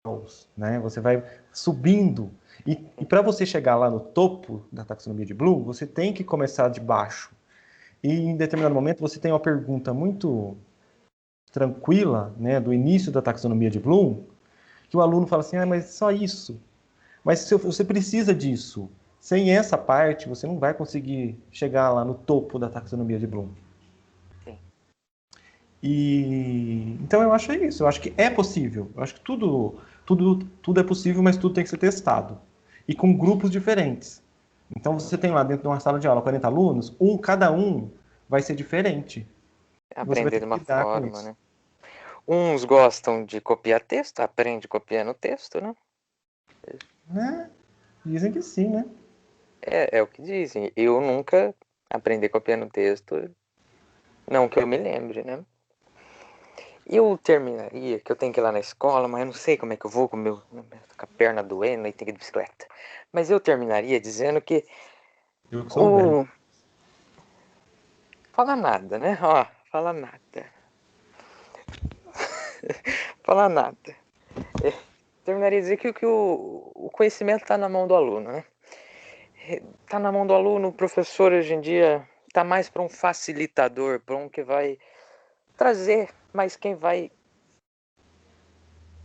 né? Você vai subindo. E para você chegar lá no topo da taxonomia de Bloom, você tem que começar de baixo. E em determinado momento você tem uma pergunta muito tranquila, né, do início da taxonomia de Bloom, que o aluno fala assim, mas só isso. Mas se você precisa disso. Sem essa parte, você não vai conseguir chegar lá no topo da taxonomia de Bloom. Sim. E então eu acho isso. Eu acho que é possível. Eu acho que tudo é possível, mas tudo tem que ser testado. E com grupos diferentes. Então você tem lá dentro de uma sala de aula 40 alunos, cada um vai ser diferente. E você vai Aprender ter de que uma lidar com forma, isso. né? Uns gostam de copiar texto, aprende copiando texto, né? Né? Dizem que sim, né? É o que dizem. Eu nunca aprendi copiando texto, não que eu me lembre, né? Eu terminaria, que eu tenho que ir lá na escola, mas eu não sei como é que eu vou com a perna doendo e tenho que ir de bicicleta. Mas eu terminaria dizendo que Eu que sou velho. o... Fala nada, né? Ó, fala nada. Fala nada. É, terminaria de dizer que o conhecimento está na mão do aluno, né? Está na mão do aluno, o professor hoje em dia está mais para um facilitador, para um que vai trazer, mas quem vai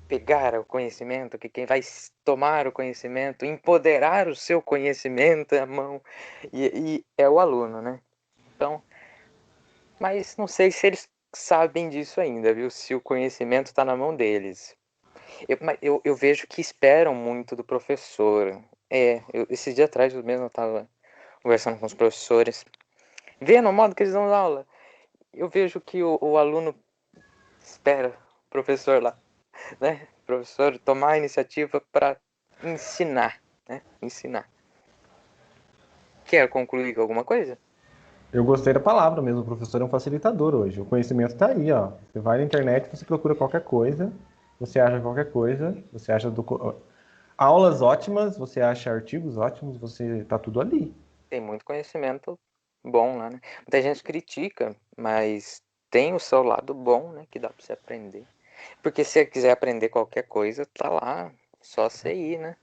pegar o conhecimento, que quem vai tomar o conhecimento, empoderar o seu conhecimento à mão, e é o aluno, né? Então, mas não sei se eles sabem disso ainda, viu? Se o conhecimento está na mão deles. Eu vejo que esperam muito do professor. Esse dia atrás eu mesmo estava conversando com os professores, vendo o modo que eles dão aula. Eu vejo que o aluno espera o professor lá, né? O professor tomar a iniciativa para ensinar, né? Ensinar. Quer concluir com alguma coisa? Eu gostei da palavra mesmo, o professor é um facilitador hoje. O conhecimento está aí, ó. Você vai na internet, você procura qualquer coisa, você acha qualquer coisa, você acha aulas ótimas, você acha artigos ótimos, você tá tudo ali. Tem muito conhecimento bom lá, né? Muita gente critica, mas tem o seu lado bom, né? Que dá para você aprender. Porque se você quiser aprender qualquer coisa, tá lá, só você ir, né?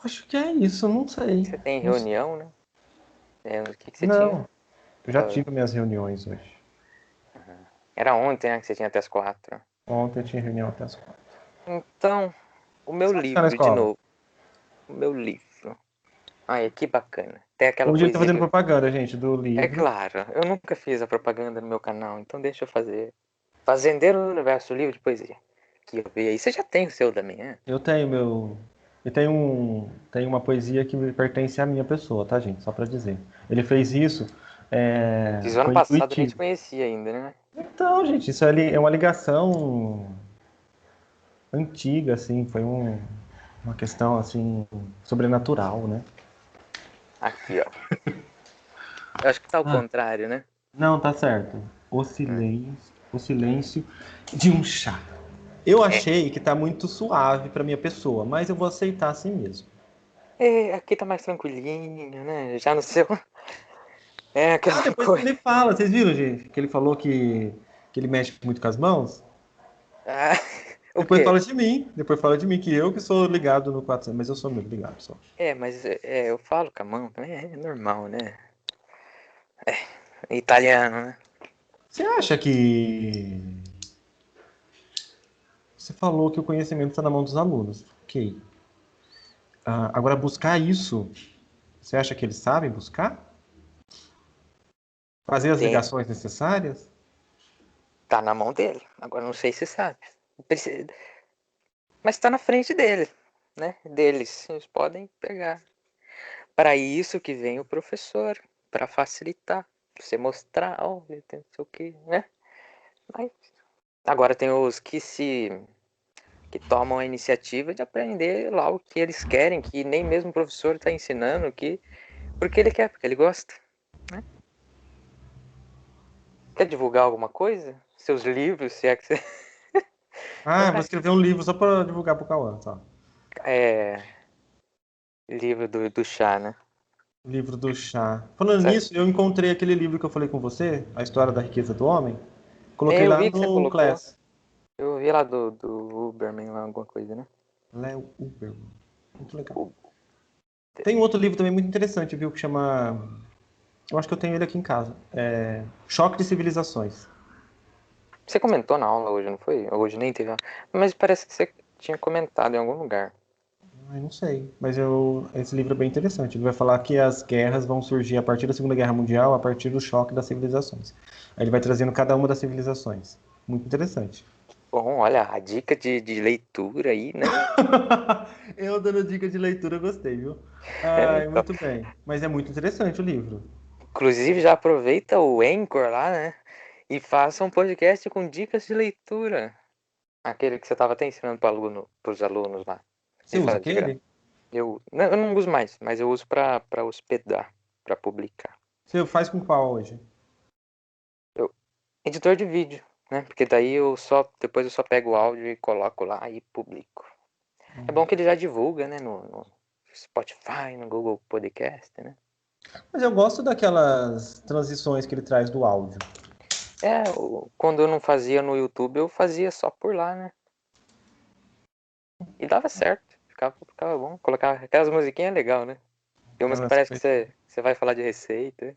Acho que é isso, não sei. Você tem Não, sei. reunião, né? O que você Não, tinha? eu já tive minhas reuniões hoje. Era ontem, né? Que você tinha até as 4. Ontem eu tinha reunião até as 4. Então, o meu Você vai ficar na livro, de escola? novo. O meu livro. Ai, que bacana. Tem aquela Hoje ele tá poesia fazendo que... propaganda, gente, do É livro. claro, eu nunca fiz a propaganda no meu canal, então deixa eu fazer. Fazendeiro do Universo, livro de poesia. Que eu vi aí. Você já tem o seu da manhã? Eu tenho meu. E tem uma poesia que me pertence à minha pessoa, tá, gente? Só pra dizer. Ele fez isso, Fiz o ano foi passado, nem te intuitivo. conhecia ainda, né? Então, gente, isso ali é uma ligação antiga, assim, uma questão, assim, sobrenatural, né? Aqui, ó. Eu acho que tá ao Ah, contrário, né? não, tá certo. O silêncio de um chá. Eu É. achei que tá muito suave pra minha pessoa, mas eu vou aceitar assim mesmo. Aqui tá mais tranquilinho, né? Já no seu. É Ah, aquela depois coisa. ele fala, vocês viram, gente, que ele falou que ele mexe muito com as mãos? Ah, o Depois quê? fala de mim, depois fala de mim, que eu que sou ligado no 400, mas eu sou muito ligado só. Mas eu falo com a mão também, é normal, né? É italiano, né? Você acha que. Você falou que o conhecimento está na mão dos alunos. Ok. Agora, buscar isso, você acha que eles sabem buscar? Fazer as Tem, ligações necessárias? tá na mão dele. Agora não sei se sabe. Mas tá na frente dele, né? Deles. Eles podem pegar. Para isso que vem o professor, para facilitar, pra você mostrar, olha, tem não sei o que, né? Mas agora tem os que tomam a iniciativa de aprender lá o que eles querem, que nem mesmo o professor está ensinando, que porque ele quer, porque ele gosta, né? Quer divulgar alguma coisa? Seus livros, se é que você... Ah, vou escrever um livro só para divulgar pro Cauã, só. É, livro do chá, né? Livro do chá. Falando Certo. nisso, eu encontrei aquele livro que eu falei com você, A História da Riqueza do Homem. Coloquei Eu lá vi que você no colocou. Class. Eu vi lá do Uberman, lá, alguma coisa, né? Léo Uber. Muito legal. O- Tem um outro livro também muito interessante, viu, que chama. Eu acho que eu tenho ele aqui em casa. Choque de Civilizações. Você comentou na aula hoje, não foi? Hoje nem teve. Mas parece que você tinha comentado em algum lugar. Eu não sei, mas esse livro é bem interessante. Ele vai falar que as guerras vão surgir a partir da Segunda Guerra Mundial, a partir do choque das civilizações. Aí ele vai trazendo cada uma das civilizações. Muito interessante. Bom, olha, a dica de leitura aí, né? Eu dando dica de leitura, eu gostei, viu? É, Ai, então, muito bem. Mas é muito interessante o livro. inclusive, já aproveita o Anchor lá, né? E faça um podcast com dicas de leitura. Aquele que você estava até ensinando para os alunos lá. Você Ele usa fala de graça. aquele? Eu não uso mais, mas eu uso pra hospedar, pra publicar. Você faz com qual hoje? Editor de vídeo, né? Porque daí depois eu só pego o áudio e coloco lá e publico. É bom que ele já divulga, né? No Spotify, no Google Podcast, né? Mas eu gosto daquelas transições que ele traz do áudio. Quando eu não fazia no YouTube, eu fazia só por lá, né? E dava certo. Ficava bom. Colocar aquelas musiquinhas é legal, né? Tem umas que Aquelas parece que coisas. você vai falar de receita.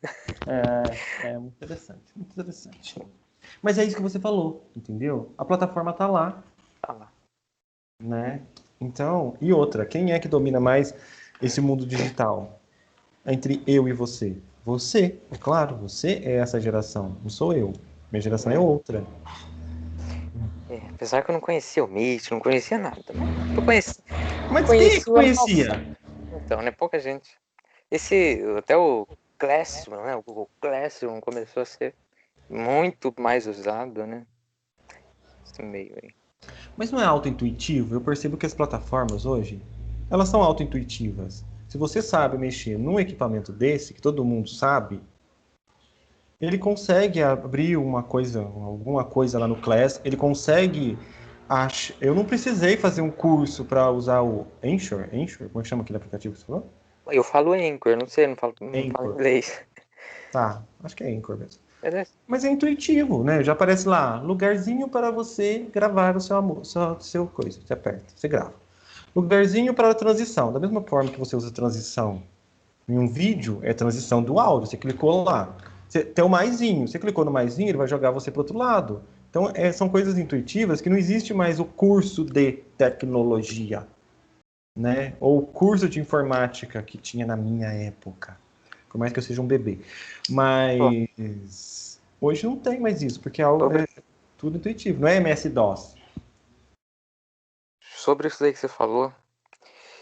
É muito interessante, muito interessante. Mas é isso que você falou, entendeu? A plataforma tá lá, Tá lá. né? Então, e outra, quem é que domina mais esse mundo digital? Entre eu e você? Você, é claro, você é essa geração, não sou eu. Minha geração é outra. Apesar que eu não conhecia o Meet, não conhecia nada. Mas Mas quem é que conheci o ano conhecia? passado. Então, né? Pouca gente. Até o Classroom, né? O Google Classroom começou a ser muito mais usado, né? Esse meio aí. Mas não é auto-intuitivo? Eu percebo que as plataformas hoje, elas são auto-intuitivas. Se você sabe mexer num equipamento desse, que todo mundo sabe, ele consegue abrir alguma coisa lá no Class, ele consegue. Eu não precisei fazer um curso para usar o Anchor, como é que chama aquele aplicativo que você falou? Eu falo Anchor, não sei, não falo Anchor. inglês. Tá, acho que é Anchor mesmo. É, Mas é intuitivo, né? Já aparece lá, lugarzinho para você gravar o seu coisa. Você aperta, você grava. Lugarzinho para a transição. Da mesma forma que você usa transição em um vídeo, é transição do áudio. Você clicou lá. Tem o maisinho. Você clicou no maisinho, ele vai jogar você para o outro lado. Então, são coisas intuitivas que não existe mais o curso de tecnologia, né? Ou o curso de informática que tinha na minha época. Por mais que eu seja um bebê. ó, Mas hoje não tem mais isso, porque sobre, é tudo intuitivo. Não é MS-DOS. sobre isso daí que você falou,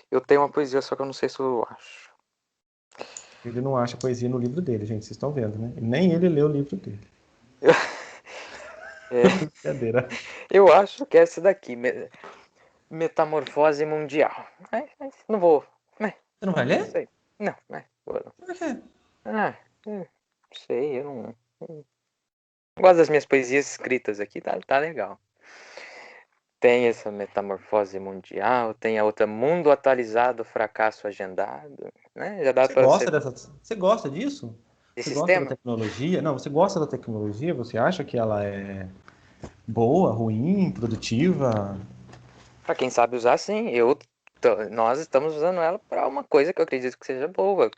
eu tenho uma poesia, só que eu não sei se eu acho. Ele não acha poesia no livro dele, gente. Vocês estão vendo, né? Nem ele leu o livro dele. É, Brincadeira. eu acho que é essa daqui, Metamorfose Mundial. Mas não vou. Né, Você não vai não ler? sei. Não, né? Vou não. Por quê? Ah, não sei, eu não gosto das minhas poesias escritas aqui, tá legal. Tem essa Metamorfose Mundial, tem a outra Mundo Atualizado, Fracasso Agendado, né? Já dá Você pra gosta ser dessa. Você gosta disso? Você desse gosta da sistema? tecnologia? Não, você gosta da tecnologia? Você acha que ela é boa, ruim, produtiva? Pra quem sabe usar, sim. Nós estamos usando ela para uma coisa que eu acredito que seja boa,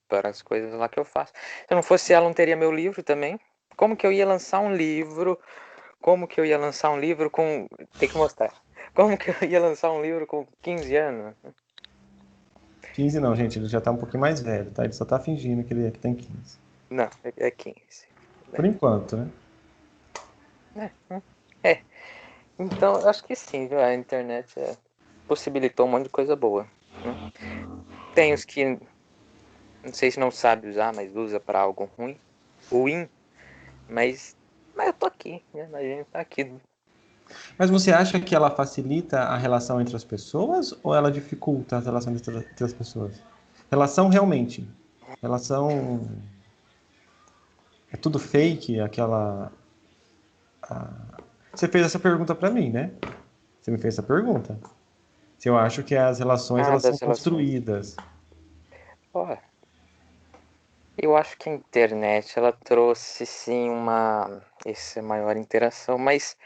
para as coisas lá que eu faço. Se não fosse ela, não teria meu livro também. Como que eu ia lançar um livro? Como que eu ia lançar um livro com. Tem que mostrar. Como que eu ia lançar um livro com 15 anos? 15 não, gente. Ele já tá um pouquinho mais velho, tá? Ele só tá fingindo que tem 15. Não, é 15. Por enquanto, né? É. Então, eu acho que sim, viu? A internet possibilitou um monte de coisa boa, né? Tem os que não sei se não sabe usar, mas usa para algo ruim, mas eu tô aqui, né? A gente tá aqui. Mas você acha que ela facilita a relação entre as pessoas ou ela dificulta as relações entre as pessoas? Relação realmente. Relação. É tudo fake, aquela. Você fez essa pergunta pra mim, né? Você me fez essa pergunta. Se eu acho que as relações elas são Das relações. construídas. Ó, eu acho que a internet ela trouxe sim essa maior interação, mas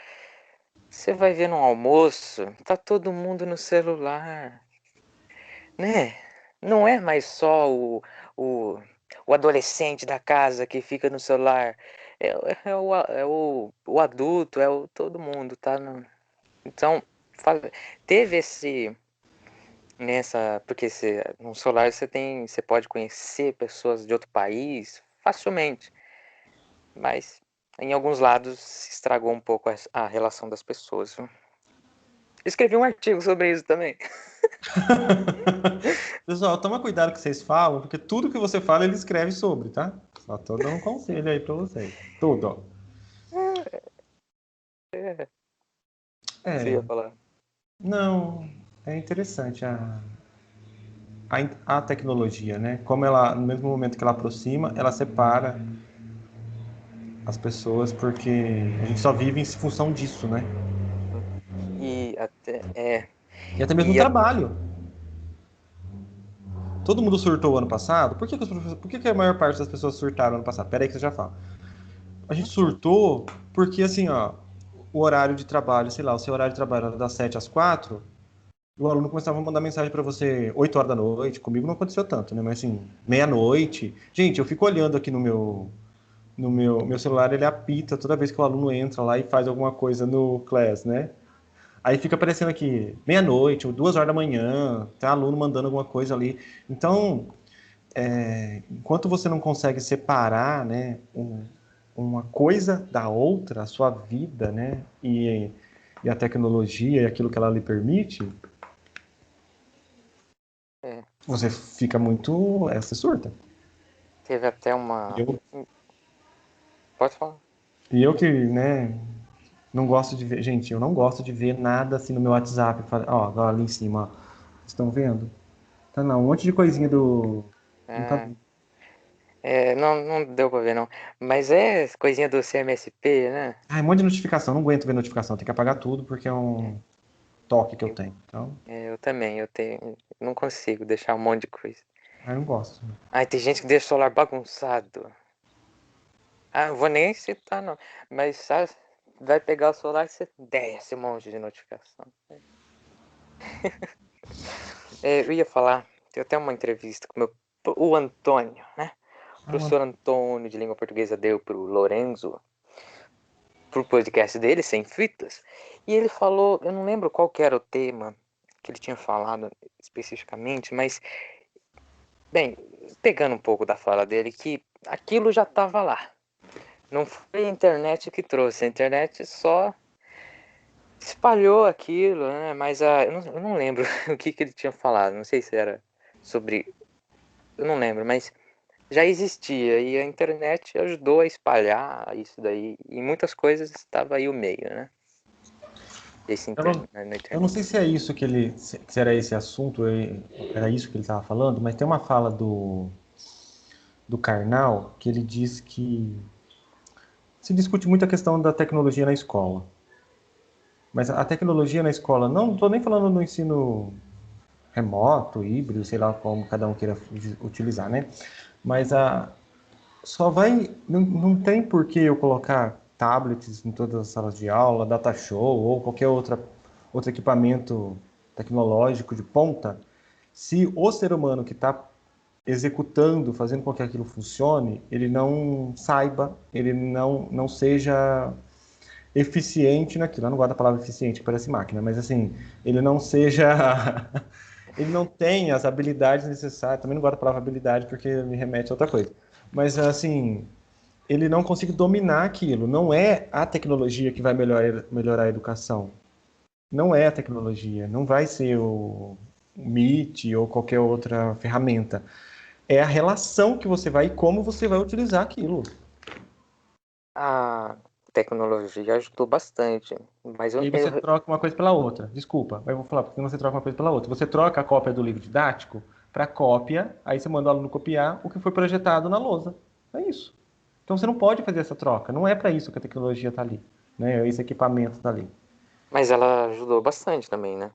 você vai ver no almoço, tá todo mundo no celular, né? Não é mais só o, o adolescente da casa que fica no celular. É o adulto, todo mundo, tá? Então, fa- teve porque no celular você pode conhecer pessoas de outro país facilmente, mas em alguns lados se estragou um pouco a relação das pessoas, viu? Escrevi um artigo sobre isso também. Pessoal, toma cuidado que vocês falam, porque tudo que você fala ele escreve sobre, tá? Só tô dando um conselho aí pra vocês. Tudo, ó. É, você É, ia falar. não, é interessante. a tecnologia, né? Como ela, no mesmo momento que ela aproxima, ela separa as pessoas, porque a gente só vive em função disso, né? E até, E até mesmo o e a- trabalho. Todo mundo surtou ano passado. Por que, que, por que, que a maior parte das pessoas surtaram ano passado? Pera aí que você já fala. A gente surtou porque, assim, ó, o horário de trabalho, sei lá, o seu horário de trabalho era das 7 às 4, e o aluno começava a mandar mensagem para você 8 horas da noite. Comigo não aconteceu tanto, né? Mas, assim, meia-noite. Gente, eu fico olhando aqui no meu celular, ele apita toda vez que o aluno entra lá e faz alguma coisa no Class, né? Aí fica aparecendo aqui, meia-noite, ou 2 horas da manhã, tem aluno mandando alguma coisa ali. Então, enquanto você não consegue separar, né, uma coisa da outra, a sua vida, né, e a tecnologia e aquilo que ela lhe permite, é, você fica muito, você surta. teve até E uma. eu, Pode falar. e eu que, né, não gosto de ver, gente, eu não gosto de ver nada assim no meu WhatsApp, ó, agora ali em cima, ó, vocês estão vendo? Tá não, um monte de coisinha do, não tá. Ah, não, não deu pra ver, não. Mas é coisinha do CMSP, né? Ah, um monte de notificação, não aguento ver notificação, tem que apagar tudo porque é É, um toque que eu eu, tenho. Então, eu também, eu tenho. Não consigo deixar um monte de coisa. eu não gosto. Ai, tem gente que deixa o celular bagunçado. Ah, não vou nem citar, não. Mas sabe, vai pegar o celular e você desce um monte de notificação. Eu ia falar, tem até uma entrevista com o Antônio, né? O Ah, professor Antônio de língua portuguesa deu pro Lorenzo, pro podcast dele, Sem Fitas, e ele falou, eu não lembro qual que era o tema que ele tinha falado especificamente, mas, bem, pegando um pouco da fala dele, que aquilo já estava lá. Não foi a internet que trouxe, a internet só espalhou aquilo, né? Mas eu não lembro o que ele tinha falado, não sei se era sobre. Eu não lembro, mas já existia e a internet ajudou a espalhar isso daí. E muitas coisas estava aí o meio, né? Desse eu não, na eu não internet. sei se é isso que ele, se era esse assunto, era isso que ele estava falando, mas tem uma fala do Karnal que ele diz que se discute muito a questão da tecnologia na escola. Mas a tecnologia na escola, não estou nem falando no ensino remoto, híbrido, sei lá como cada um queira utilizar, né? Mas só vai. Não tem por que eu colocar tablets em todas as salas de aula, data show ou qualquer outro equipamento tecnológico de ponta, se o ser humano que está executando, fazendo com que aquilo funcione, ele não saiba, ele não seja eficiente naquilo. Eu não gosto da palavra eficiente, que parece máquina, mas assim, ele não seja. Ele não tem as habilidades necessárias. Também não gosto da palavra habilidade porque me remete a outra coisa. Mas assim, ele não consegue dominar aquilo. Não é a tecnologia que vai melhorar a educação. Não é a tecnologia. Não vai ser o Meet ou qualquer outra ferramenta. É a relação que você vai e como você vai utilizar aquilo. A tecnologia ajudou bastante, mas E aí você troca uma coisa pela outra. Desculpa, mas eu vou falar porque você troca uma coisa pela outra. Você troca a cópia do livro didático para cópia, aí você manda o aluno copiar o que foi projetado na lousa. É isso. Então você não pode fazer essa troca. Não é para isso que a tecnologia está ali, né? Esse equipamento está ali. mas ela ajudou bastante também, né?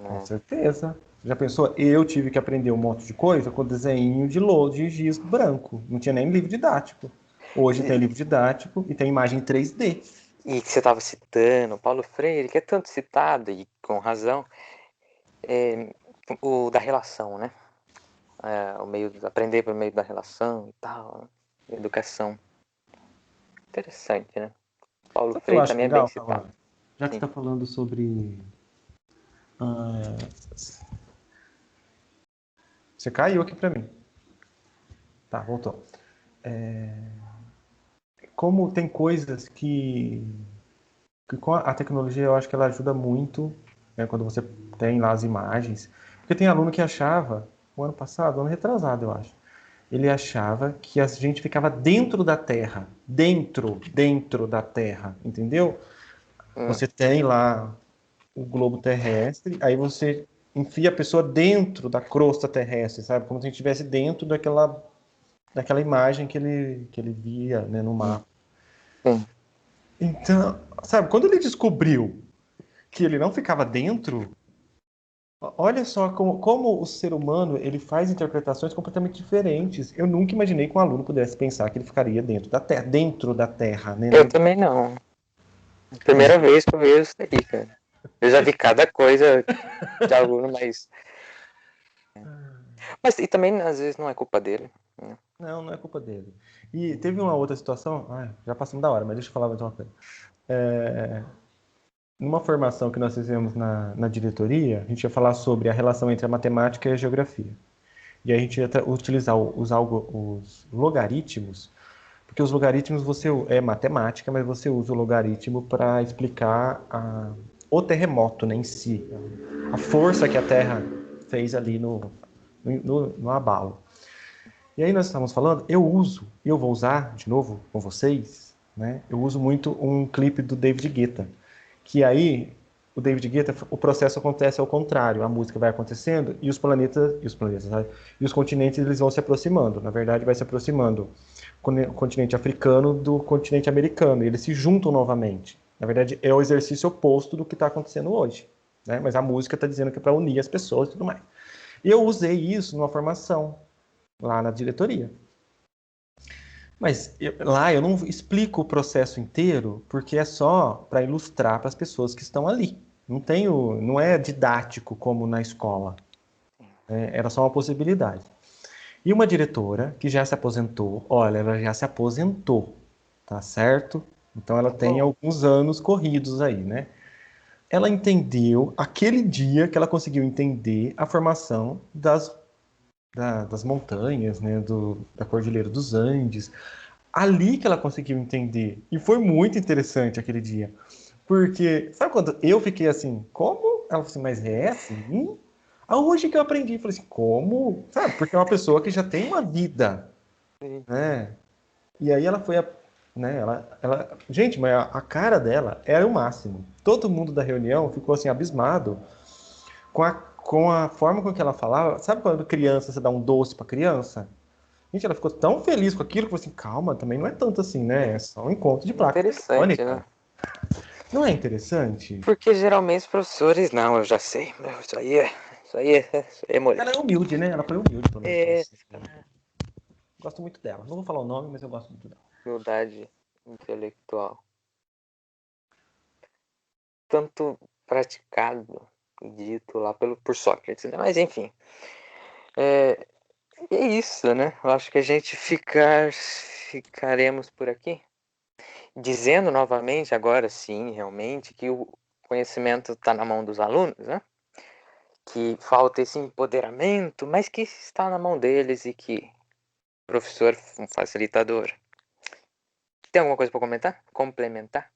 Com É, certeza. Já pensou? Eu tive que aprender um monte de coisa com desenho de giz branco. Não tinha nem livro didático. Hoje tem livro didático e tem imagem 3D. E que você estava citando, Paulo Freire, que é tanto citado e com razão, é, o da relação, né? O meio aprender por meio da relação e tal, né? Educação. Interessante, né? Paulo Sabe o que eu Freire acho também é bem legal, citado. Cauã? Já que você Sim. está falando sobre. ah, Você caiu aqui para mim. Tá, voltou. Como tem coisas que com a tecnologia eu acho que ela ajuda muito, né, quando você tem lá as imagens. Porque tem aluno que achava, o ano passado, ano retrasado, eu acho, ele achava que a gente ficava dentro da Terra. Dentro da Terra, entendeu? Hum, Você tem lá o globo terrestre, aí você enfia a pessoa dentro da crosta terrestre, sabe? Como se a gente estivesse dentro daquela imagem que ele via, né, no mapa. Sim. Então, sabe, quando ele descobriu que ele não ficava dentro, olha só como o ser humano ele faz interpretações completamente diferentes. Eu nunca imaginei que um aluno pudesse pensar que ele ficaria dentro da Terra, né? Eu também não. Primeira vez que eu vejo isso daí, cara. Eu já vi cada coisa de aluno, mas e também às vezes não é culpa dele, né? Não, não é culpa dele. E teve uma outra situação, já passamos da hora, mas deixa eu falar mais uma coisa. Numa formação que nós fizemos na diretoria, a gente ia falar sobre a relação entre a matemática e a geografia. E aí a gente ia utilizar os logaritmos, porque os logaritmos é matemática, mas você usa o logaritmo para explicar o terremoto, né, em si, a força que a Terra fez ali no abalo. E aí nós estávamos falando, eu vou usar de novo com vocês, né? Eu uso muito um clipe do David Guetta, que aí o David Guetta, o processo acontece ao contrário, a música vai acontecendo e e os continentes eles vão se aproximando. Na verdade, vai se aproximando o continente africano do continente americano, e eles se juntam novamente. Na verdade, é o exercício oposto do que está acontecendo hoje, né? Mas a música está dizendo que é para unir as pessoas e tudo mais. E eu usei isso numa formação lá na diretoria. Mas lá eu não explico o processo inteiro, porque é só para ilustrar para as pessoas que estão ali. Não é didático como na escola. Era só uma possibilidade. E uma diretora que já se aposentou, olha, ela já se aposentou, tá certo? Então ela tem Bom, alguns anos corridos aí, né? Ela entendeu aquele dia que ela conseguiu entender a formação das montanhas, né? Da Cordilheira dos Andes, ali que ela conseguiu entender. E foi muito interessante aquele dia. Porque, sabe quando eu fiquei assim, como? Ela falou assim, mas é assim? Hoje que eu aprendi, falei assim, como? Sabe? Porque é uma pessoa que já tem uma vida, sim. né? E aí ela foi, né? Gente, mas a cara dela era o máximo. Todo mundo da reunião ficou assim, abismado com a forma com que ela falava. Sabe quando criança, você dá um doce pra criança? Gente, ela ficou tão feliz com aquilo que falou assim, calma, também não é tanto assim, né? É só um encontro de placa Interessante, né? tectônica. Não é interessante? Porque geralmente os professores, não, eu já sei, meu, isso aí é Ela é moleque. humilde, né? Ela foi humilde, pelo menos, com É, você. Gosto muito dela. Não vou falar o nome, mas eu gosto muito dela. humildade intelectual. Tanto praticado e dito lá por Sócrates, né? Mas enfim, é, é isso, né? Eu acho que a gente ficaremos por aqui. Dizendo novamente, agora sim, realmente, que o conhecimento está na mão dos alunos, né? Que falta esse empoderamento, mas que está na mão deles e que o professor é um facilitador. Tem alguma coisa para comentar? Complementar?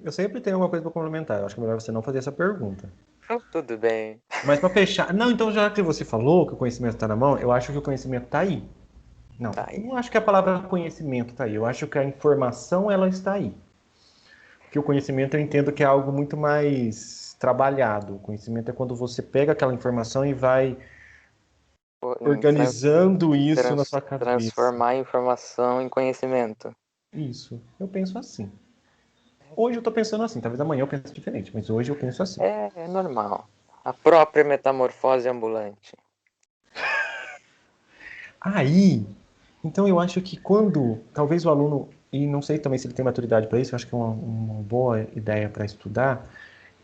Eu sempre tenho uma coisa para complementar. Eu acho que é melhor você não fazer essa pergunta. Oh, tudo bem. Mas para fechar. Não, então já que você falou que o conhecimento está na mão, eu acho que o conhecimento está aí. Não, Tá eu aí. não acho que a palavra conhecimento está aí. Eu acho que a informação ela está aí. Porque o conhecimento eu entendo que é algo muito mais trabalhado. O conhecimento é quando você pega aquela informação e vai organizando isso na sua cabeça. Transformar a informação em conhecimento. Isso, eu penso assim. Hoje eu tô pensando assim, talvez amanhã eu pense diferente, mas hoje eu penso assim. É normal. A própria metamorfose ambulante. Aí, então eu acho que quando talvez o aluno, e não sei também se ele tem maturidade para isso, eu acho que é uma boa ideia para estudar,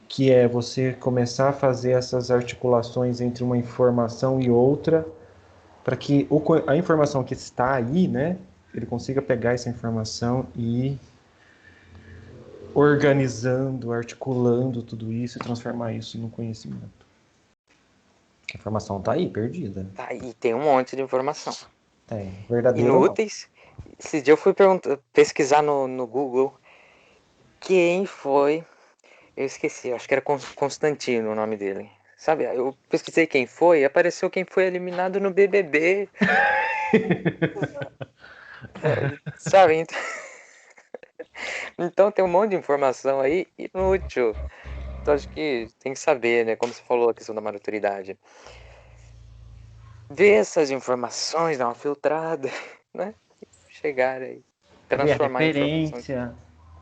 que é você começar a fazer essas articulações entre uma informação e outra, para que a informação que está aí, né, ele consiga pegar essa informação e ir organizando, articulando tudo isso e transformar isso num conhecimento. A informação está aí, perdida. Tá, e tem um monte de informação. Verdadeira ou não. Inúteis. Esse dia eu fui pesquisar no Google quem foi. Eu esqueci, acho que era Constantino o nome dele. Sabe, eu pesquisei quem foi, apareceu quem foi eliminado no BBB. Sabe, então tem um monte de informação aí inútil. Então acho que tem que saber, né? Como você falou, a questão da maturidade. Ver essas informações, dar uma filtrada, né? Chegar aí. Ver a Transformar em informações. referência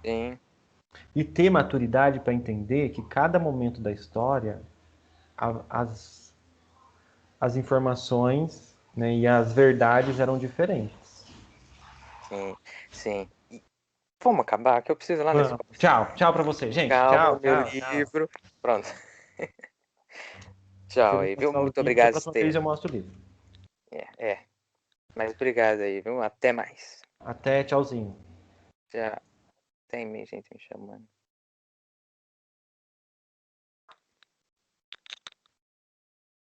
Sim, e ter maturidade para entender que cada momento da história, as informações, né, e as verdades eram diferentes. sim, sim. E vamos acabar, que eu preciso ir lá na Vamos. escola. Tchau, tchau para você, gente. Calma, Tchau, meu tchau, tchau. livro. Pronto. Você Tchau aí, viu? demonstra o Muito livro, da obrigado por próxima vez ter. eu mostro o livro. É. Mas obrigado aí, viu? Até mais. Até, tchauzinho. Já tem gente me chamando.